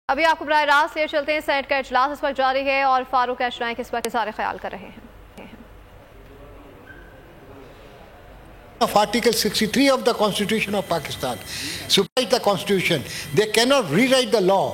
ابھی آپ کو براہ راست لے چلتے ہیں، سینیٹ کا اجلاس اس وقت جاری ہے اور فاروق اشرائک اس وقت اظہار خیال کر رہے ہیں۔ Of Article 63 of the Constitution of Pakistan, supervise the Constitution. They cannot rewrite the law.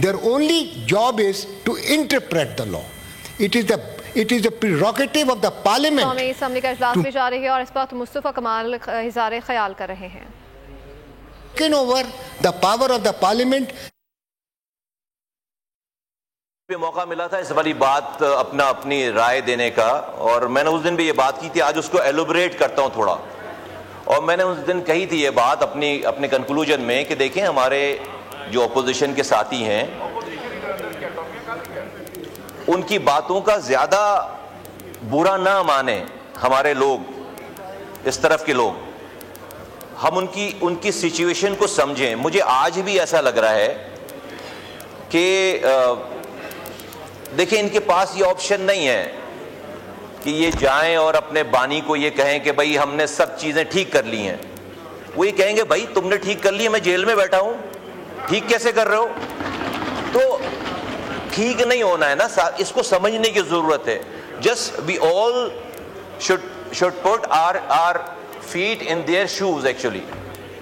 Their only job is to interpret the law. It is the prerogative of the Parliament. قومی اسمبلی کا اجلاس بھی جاری ہے اور اس وقت مصطفیٰ کمال اظہار خیال کر رہے ہیں۔ Taken over the power of the Parliament. موقع ملا تھا اس والی بات اپنی رائے دینے کا، اور میں نے اس دن بھی یہ بات کی تھی، آج اس کو ایلوبریٹ کرتا ہوں تھوڑا۔ اور میں نے اس دن کہی تھی یہ بات اپنے کنکلوژن میں کہ دیکھیں ہمارے جو اپوزیشن کے ساتھی ہیں ان کی باتوں کا زیادہ برا نہ مانیں ہمارے لوگ، اس طرف کے لوگ، ہم ان کی سچویشن کو سمجھیں۔ مجھے آج بھی ایسا لگ رہا ہے کہ دیکھیں ان کے پاس یہ آپشن نہیں ہے کہ یہ جائیں اور اپنے بانی کو یہ کہیں کہ بھائی ہم نے سب چیزیں ٹھیک کر لی ہیں۔ وہ یہ کہیں گے بھائی تم نے ٹھیک کر لی ہے، میں جیل میں بیٹھا ہوں، ٹھیک کیسے کر رہے ہو؟ تو ٹھیک نہیں ہونا ہے نا، اس کو سمجھنے کی ضرورت ہے۔ Just we all should put our feet in their shoes actually۔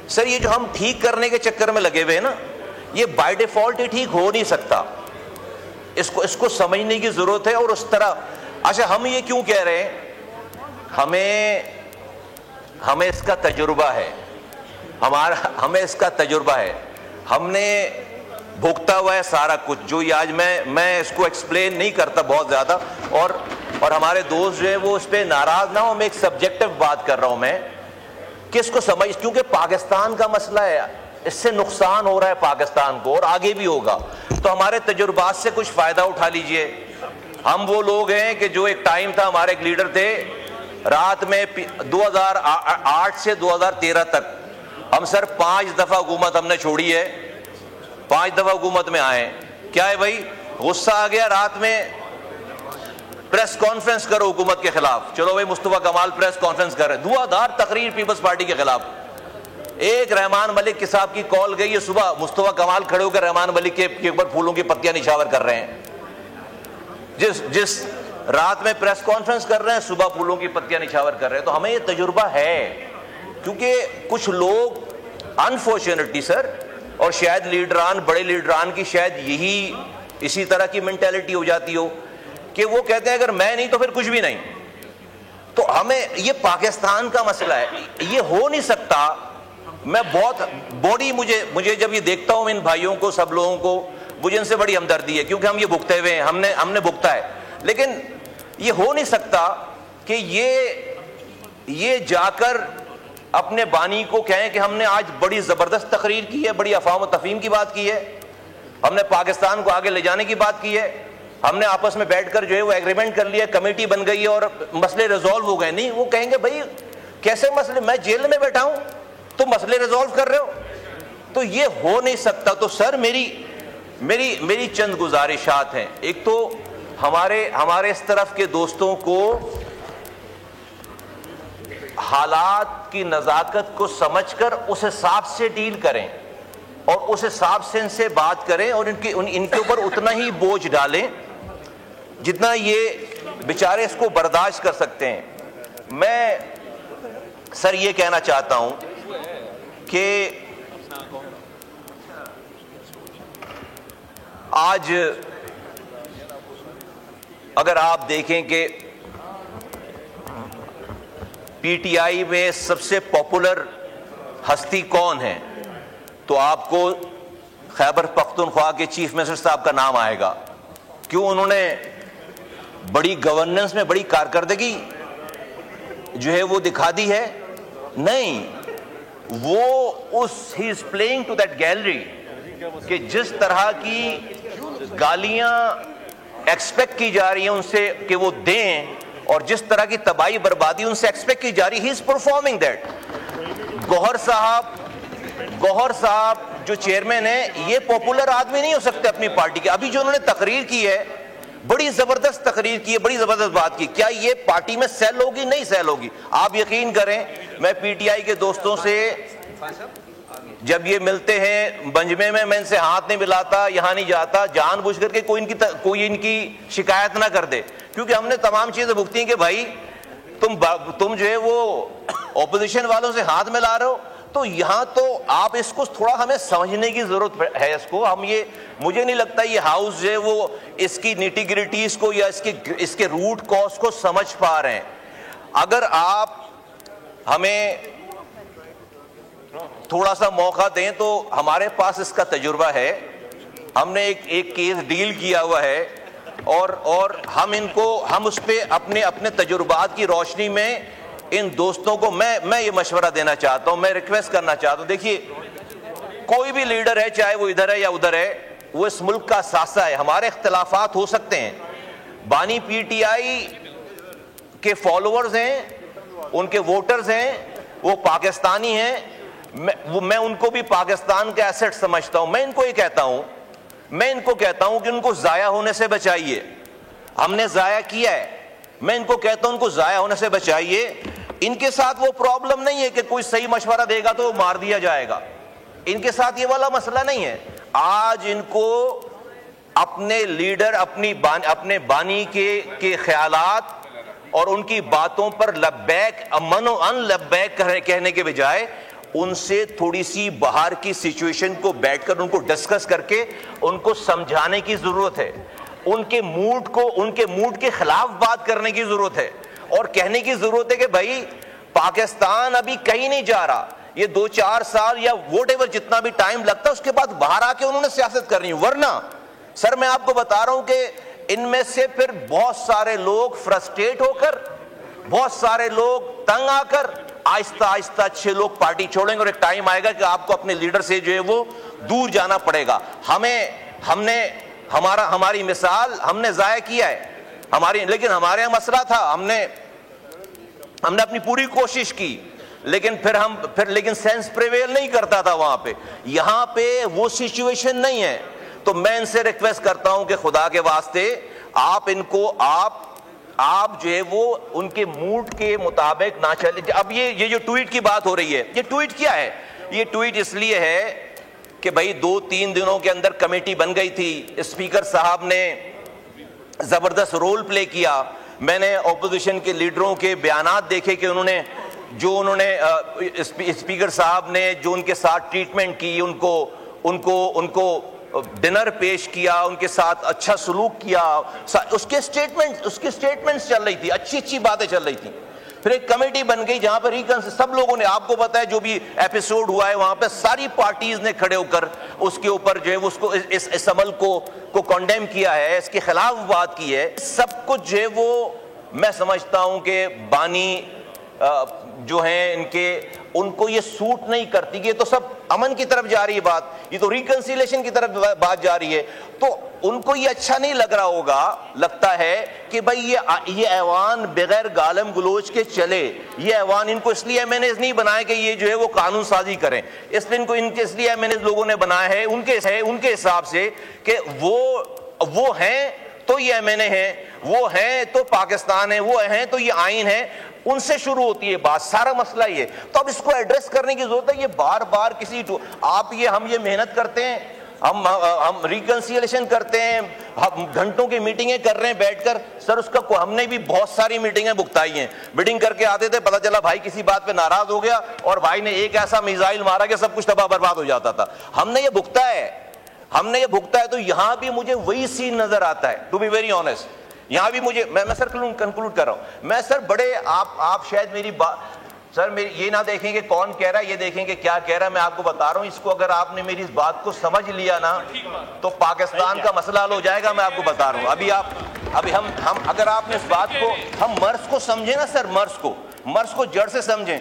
Sir یہ جو ہم ٹھیک کرنے کے چکر میں لگے ہوئے ہیں نا، یہ بائی ڈیفالٹ ہی ٹھیک ہو نہیں سکتا، اس کو سمجھنے کی ضرورت ہے۔ اور اس طرح اچھا ہم یہ کیوں کہہ رہے ہیں؟ ہمیں اس کا تجربہ ہے، ہمیں اس کا تجربہ ہے، ہم نے بھگتا ہوا ہے سارا کچھ۔ جو یہ آج میں اس کو ایکسپلین نہیں کرتا بہت زیادہ، اور ہمارے دوست جو ہیں وہ اس پہ ناراض نہ ہو، میں ایک سبجیکٹو بات کر رہا ہوں میں کہ اس کو سمجھ، کیونکہ پاکستان کا مسئلہ ہے، اس سے نقصان ہو رہا ہے پاکستان کو اور آگے بھی ہوگا، تو ہمارے تجربات سے کچھ فائدہ اٹھا لیجئے۔ ہم وہ لوگ ہیں کہ جو ایک ٹائم تھا، ہمارے ایک لیڈر تھے، رات میں 2008 سے 2013 تک ہم سر 5 دفعہ حکومت ہم نے چھوڑی ہے، 5 دفعہ حکومت میں آئے۔ کیا ہے بھائی؟ غصہ آ گیا رات میں، پریس کانفرنس کرو حکومت کے خلاف، چلو بھائی مصطفیٰ کمال پریس کانفرنس کر رہے ہیں، دھواں تقریر پیپلز پارٹی کے خلاف۔ ایک رحمان ملک کے صاحب کی کال گئی ہے صبح، مصطفیٰ کمال کھڑے ہو کر رحمان ملک کے اوپر پھولوں کی پتیاں نچھاور کر رہے ہیں، جس رات میں پریس کانفرنس کر رہے ہیں صبح پھولوں کی پتیاں نچھاور کر رہے ہیں۔ تو ہمیں یہ تجربہ ہے، کیونکہ کچھ لوگ انفارچونیٹلی سر، اور شاید لیڈران، بڑے لیڈران کی شاید اسی طرح کی مینٹیلٹی ہو جاتی ہو کہ وہ کہتے ہیں اگر میں نہیں تو پھر کچھ بھی نہیں۔ تو ہمیں یہ پاکستان کا مسئلہ ہے، یہ ہو نہیں سکتا۔ میں مجھے جب یہ دیکھتا ہوں ان بھائیوں کو، سب لوگوں کو، مجھے ان سے بڑی ہمدردی ہے، کیونکہ ہم یہ بھگتے ہوئے ہیں، ہم نے بھگتا ہے۔ لیکن یہ ہو نہیں سکتا کہ یہ جا کر اپنے بانی کو کہیں کہ ہم نے آج بڑی زبردست تقریر کی ہے، بڑی افہام و تفہیم کی بات کی ہے، ہم نے پاکستان کو آگے لے جانے کی بات کی ہے، ہم نے آپس میں بیٹھ کر جو ہے وہ ایگریمنٹ کر لیا، کمیٹی بن گئی ہے اور مسئلے ریزالو ہو گئے۔ نہیں، وہ کہیں گے بھائی کیسے مسئلے، میں جیل میں بیٹھا ہوں تو مسئلے ریزالو کر رہے ہو؟ تو یہ ہو نہیں سکتا۔ تو سر میری چند گزارشات ہیں۔ ایک تو ہمارے اس طرف کے دوستوں کو حالات کی نزاکت کو سمجھ کر اس حساب سے ڈیل کریں اور اس حساب سے ان سے بات کریں، اور ان کے اوپر اتنا ہی بوجھ ڈالیں جتنا یہ بیچارے اس کو برداشت کر سکتے ہیں۔ میں سر یہ کہنا چاہتا ہوں کہ آج اگر آپ دیکھیں کہ پی ٹی آئی میں سب سے پاپولر ہستی کون ہے، تو آپ کو خیبر پختونخوا کے چیف منسٹر صاحب کا نام آئے گا۔ کیوں؟ انہوں نے بڑی گورننس میں بڑی کارکردگی جو ہے وہ دکھا دی ہے؟ نہیں، وہ ہی is playing to that gallery کہ جس طرح کی گالیاں ایکسپیکٹ کی جا رہی ہیں ان سے کہ وہ دیں، اور جس طرح کی تباہی بربادی ان سے ایکسپیکٹ کی جا رہی ہے، ہی از پرفارمنگ دیٹ۔ گوہر صاحب جو چیئرمین ہیں، یہ پاپولر آدمی نہیں ہو سکتے اپنی پارٹی کے۔ ابھی جو انہوں نے تقریر کی ہے، بڑی زبردست تقریر کی ہے، بڑی زبردست بات کی، کیا یہ پارٹی میں سیل ہوگی؟ نہیں سیل ہوگی۔ آپ یقین کریں، میں پی ٹی آئی کے دوستوں سے جب یہ ملتے ہیں بنجمے میں ان سے ہاتھ نہیں ملاتا, یہاں نہیں جاتا, جان بوجھ کر کے کوئی ان کی شکایت نہ کر دے, کیونکہ ہم نے تمام چیزیں بھگتی ہیں کہ بھائی تم جو ہے وہ اپوزیشن والوں سے ہاتھ ملا رہے ہو. تو یہاں تو آپ اس کو تھوڑا ہمیں سمجھنے کی ضرورت ہے. اس کو ہم مجھے نہیں لگتا یہ ہاؤس جو ہے وہ اس کی نیٹی گریٹیز کو یا اس کے روٹ کاز کو سمجھ پا رہے ہیں. اگر آپ ہمیں تھوڑا سا موقع دیں تو ہمارے پاس اس کا تجربہ ہے, ہم نے ایک کیس ڈیل کیا ہوا ہے, اور ہم اس پہ اپنے تجربات کی روشنی میں ان دوستوں کو میں یہ مشورہ دینا چاہتا ہوں, میں ریکویسٹ کرنا چاہتا ہوں. دیکھیے کوئی بھی لیڈر ہے, چاہے وہ ادھر ہے یا ادھر ہے, وہ اس ملک کا ثاثہ ہے. ہمارے اختلافات ہو سکتے ہیں, بانی پی ٹی آئی کے فالوورز ہیں, ان کے ووٹرز ہیں, وہ پاکستانی ہیں, میں ان کو بھی پاکستان کا ایسٹ سمجھتا ہوں. میں ان کو یہ کہتا ہوں کہ ان کو ضائع ہونے سے بچائیے. ہم نے ضائع کیا ہے, میں ان کو کہتا ہوں ان کو ضائع ہونے سے بچائیے. ان کے ساتھ وہ پرابلم نہیں ہے کہ کوئی صحیح مشورہ دے گا تو وہ مار دیا جائے گا, ان کے ساتھ یہ والا مسئلہ نہیں ہے. آج ان کو اپنے لیڈر, اپنے بانی کے خیالات اور ان کی باتوں پر لبیک امن و ان لبیک کہنے کے بجائے ان سے تھوڑی سی باہر کی سچویشن کو بیٹھ کر ان کو ڈسکس کر کے ان کو سمجھانے کی ضرورت ہے. ان کے موڈ کے خلاف بات کرنے کی ضرورت ہے, اور کہنے کی ضرورت ہے کہ بھائی پاکستان ابھی کہیں نہیں جا رہا, یہ 2-4 سال یا ووٹ ایور جتنا بھی ٹائم لگتا ہے اس کے بعد باہر آ کے انہوں نے سیاست کرنی. ورنہ سر میں آپ کو بتا رہا ہوں کہ ان میں سے پھر بہت سارے لوگ فرسٹریٹ ہو کر, بہت سارے لوگ تنگ آ کر آہستہ آہستہ اچھے لوگ پارٹی چھوڑیں گے, اور ایک ٹائم آئے گا کہ آپ کو اپنے لیڈر سے جو ہے وہ دور جانا پڑے گا. ہماری مثال ہم نے ضائع کیا ہے لیکن ہمارے یہاں مسئلہ تھا, ہم نے اپنی پوری کوشش کی, لیکن سینس پریویل نہیں کرتا تھا وہاں پہ. یہاں پہ وہ سچویشن نہیں ہے. تو میں ان سے ریکویسٹ کرتا ہوں کہ خدا کے واسطے آپ جو ہے وہ ان کے موڈ کے مطابق نہ چلے. اب یہ جو ٹویٹ کی بات ہو رہی ہے, یہ ٹویٹ کیا ہے؟ یہ ٹویٹ اس لیے ہے کہ بھائی 2-3 دنوں کے اندر کمیٹی بن گئی تھی, اسپیکر صاحب نے زبردست رول پلے کیا. میں نے اپوزیشن کے لیڈروں کے بیانات دیکھے کہ انہوں نے اسپیکر صاحب نے جو ان کے ساتھ ٹریٹمنٹ کی, ان کو ڈنر پیش کیا, ان کے ساتھ اچھا سلوک کیا, اس کے سٹیٹمنٹس چل رہی تھی, اچھی باتیں چل رہی تھیں. پھر ایک کمیٹی بن گئی جہاں پر سب لوگوں نے, آپ کو پتا ہے جو بھی ایپیسوڈ ہوا ہے وہاں پہ ساری پارٹیز نے کھڑے ہو کر اس کے اوپر جو ہے اس عمل کو کنڈیم کیا ہے, اس کے خلاف بات کی ہے. سب کچھ جو ہے وہ میں سمجھتا ہوں کہ بانی جو ہیں ان کو یہ سوٹ نہیں کرتی. یہ تو سب امن کی طرف جا رہی ہے بات, یہ تو ریکنسیلیشن کی طرف بات جا رہی ہے. تو ان کو یہ اچھا نہیں لگ رہا ہوگا, لگتا ہے کہ بھائی یہ ایوان بغیر گالم گلوچ کے چلے. یہ ایوان ان کو اس لیے MNAs نہیں بنائے کہ یہ جو ہے وہ قانون سازی کریں, اس لیے MNAs لوگوں نے بنایا ہے ان کے حساب سے کہ وہ ہیں تو یہ MNA ہیں, وہ ہیں تو پاکستان ہے, وہ ہیں تو یہ آئین ہے. ان سے شروع ہوتی ہے بات, سارا مسئلہ یہ. تو اب اس کو ایڈریس کرنے کی ضرورت ہے. یہ بار بار ہم یہ محنت کرتے ہیں, ہم ریکنسیلیشن کرتے ہیں, ہم گھنٹوں کی میٹنگیں کر رہے ہیں بیٹھ کر. سر اس کا ہم نے بھی بہت ساری میٹنگیں بھگتائی ہیں. میٹنگ کر کے آتے تھے, پتہ چلا بھائی کسی بات پہ ناراض ہو گیا اور بھائی نے ایک ایسا میزائل مارا کہ سب کچھ تباہ برباد ہو جاتا تھا. ہم نے یہ بھگتا ہے. تو یہاں بھی مجھے وہی سین نظر آتا ہے, ٹو بی ویری آنیسٹ. یہاں بھی مجھے, میں سر کنکلوڈ کر رہا ہوں. میں سر بڑے آپ شاید میری بات سر یہ نہ دیکھیں کہ کون کہہ رہا ہے, یہ دیکھیں کہ کیا کہہ رہا ہے. میں آپ کو بتا رہا ہوں, اس کو اگر آپ نے میری اس بات کو سمجھ لیا نا تو پاکستان کا مسئلہ حل ہو جائے گا. میں آپ کو بتا رہا ہوں. ابھی ہم اگر آپ نے اس بات کو, ہم مرض کو سمجھیں نا سر, مرض کو جڑ سے سمجھیں.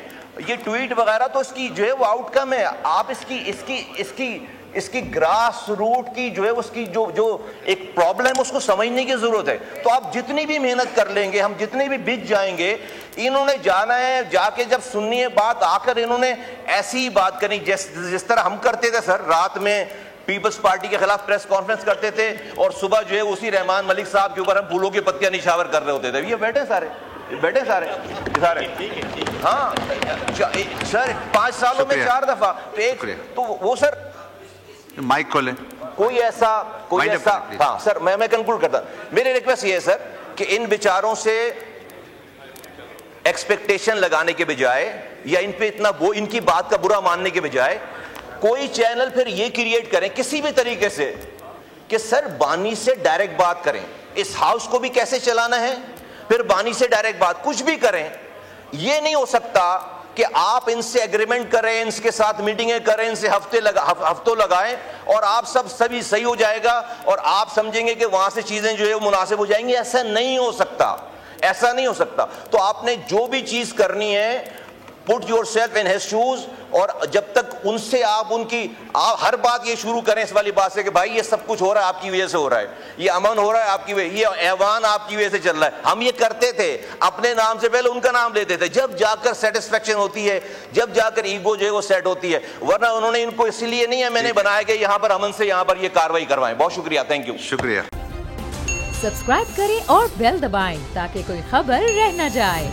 یہ ٹویٹ وغیرہ تو اس کی جو ہے وہ آؤٹ کم ہے. آپ اس کی گراس روٹ کی جو ہے اس کی جو ایک پرابلم اس کو سمجھنے کی ضرورت ہے. تو آپ جتنی بھی محنت کر لیں گے, ہم جتنے بھی بچ جائیں گے, انہوں نے جانا ہے, جا کے جب سننی ہے بات آ کر انہوں نے ایسی ہی بات کرنی جس طرح ہم کرتے تھے سر. رات میں پیپلز پارٹی کے خلاف پریس کانفرنس کرتے تھے اور صبح جو ہے اسی رحمان ملک صاحب کے اوپر ہم پھولوں کی پتیاں نشاور کر رہے ہوتے تھے. یہ بیٹھے سارے بیٹھے سارے ہاں سر 5 سالوں میں 4 دفعہ تو وہ سر مائک کھولیں. کوئی ایسا ہاں سر میں کنکلوڈ کرتا ہوں. میری ریکویسٹ یہ ہے سر کہ ان بیچاروں سے ایکسپیکٹیشن لگانے کے بجائے یا ان پہ اتنا وہ ان کی بات کا برا ماننے کے بجائے کوئی چینل پھر یہ کریٹ کریں کسی بھی طریقے سے کہ سر بانی سے ڈائریکٹ بات کریں. اس ہاؤس کو بھی کیسے چلانا ہے پھر بانی سے ڈائریکٹ بات کچھ بھی کریں. یہ نہیں ہو سکتا کہ آپ ان سے ایگریمنٹ کریں, ان کے ساتھ میٹنگیں کریں, ان سے ہفتوں لگائیں اور آپ سبھی صحیح ہو جائے گا اور آپ سمجھیں گے کہ وہاں سے چیزیں جو ہے وہ مناسب ہو جائیں گی. ایسا نہیں ہو سکتا, ایسا نہیں ہو سکتا. تو آپ نے جو بھی چیز کرنی ہے put yourself in his shoes, اور جب تک ان سے آپ ہر بات یہ شروع کریں اس والی بات سے کہ بھائی یہ سب کچھ ہو رہا ہے آپ کی وجہ سے ہو رہا ہے, یہ امن ہو رہا ہے آپ کی وجہ, یہ ایوان آپ کی وجہ سے چل رہا ہے. ہم یہ کرتے تھے اپنے نام سے پہلے ان کا نام لیتے تھے, جب جا کر سیٹسفیکشن ہوتی ہے, جب جا کر ایگو جو ہے وہ سیٹ ہوتی ہے, ورنہ انہوں نے ان کو اسی لیے نہیں ہے میں نے بنایا کہ یہاں پر امن سے یہاں پر یہ کاروائی کروائیں. بہت شکریہ, تھینک یو. شکریہ. سبسکرائب کریں اور بیل دبائیں تاکہ کوئی خبر رہ نہ جائے.